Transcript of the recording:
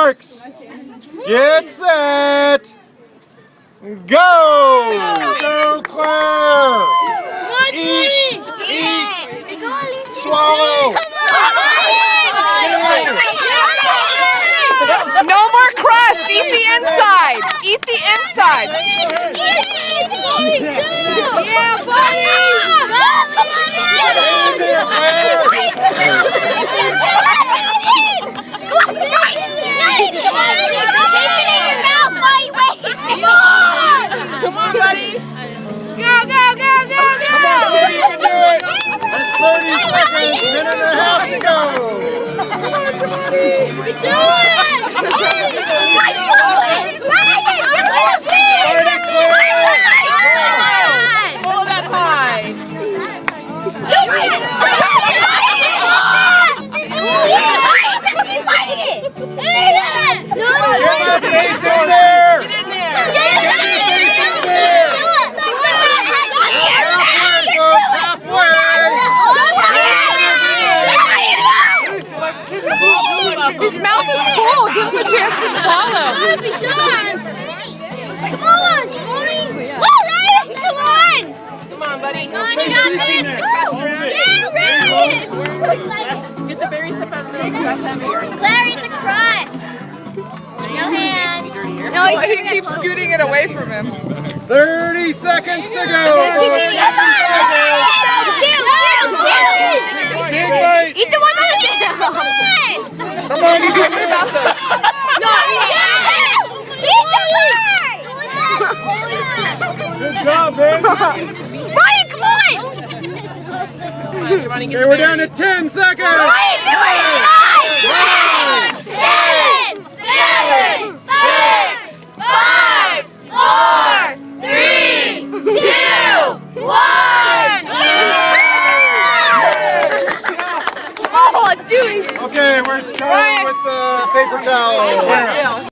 marks. Get set. Go. Go, Claire. Eat. Swallow. No more crust. Eat the inside. Eat the inside. Yeah, buddy. Come on, buddy. Go, go, go, go, go. Come on, buddy, you can do it. That's 30 seconds, minute and a half to go. Pull that high. Get my face in there. Get in there. Go halfway. His mouth is full. Give him a chance to swallow. Come on, Tony! Woo, Ryan! Come on! Come on, buddy. Come on, you got this! Yeah, Ryan! Get the berry stuff out of the crust heavier. Claire, eat the crust! No hands. No, Oh, he keeps scooting it away from him. 30 seconds to go. Come on! Chew! Big bite. Eat the one on the table! Come on, you can do it. About this. No, eat the one! Good job, baby. Ryan, come on! Okay, we're down to 10 seconds. Ryan, do it! 9, 10, 7, 6, 5, 4, 3, 2, 1! Oh, dude! Okay, where's Charlie with the paper towel?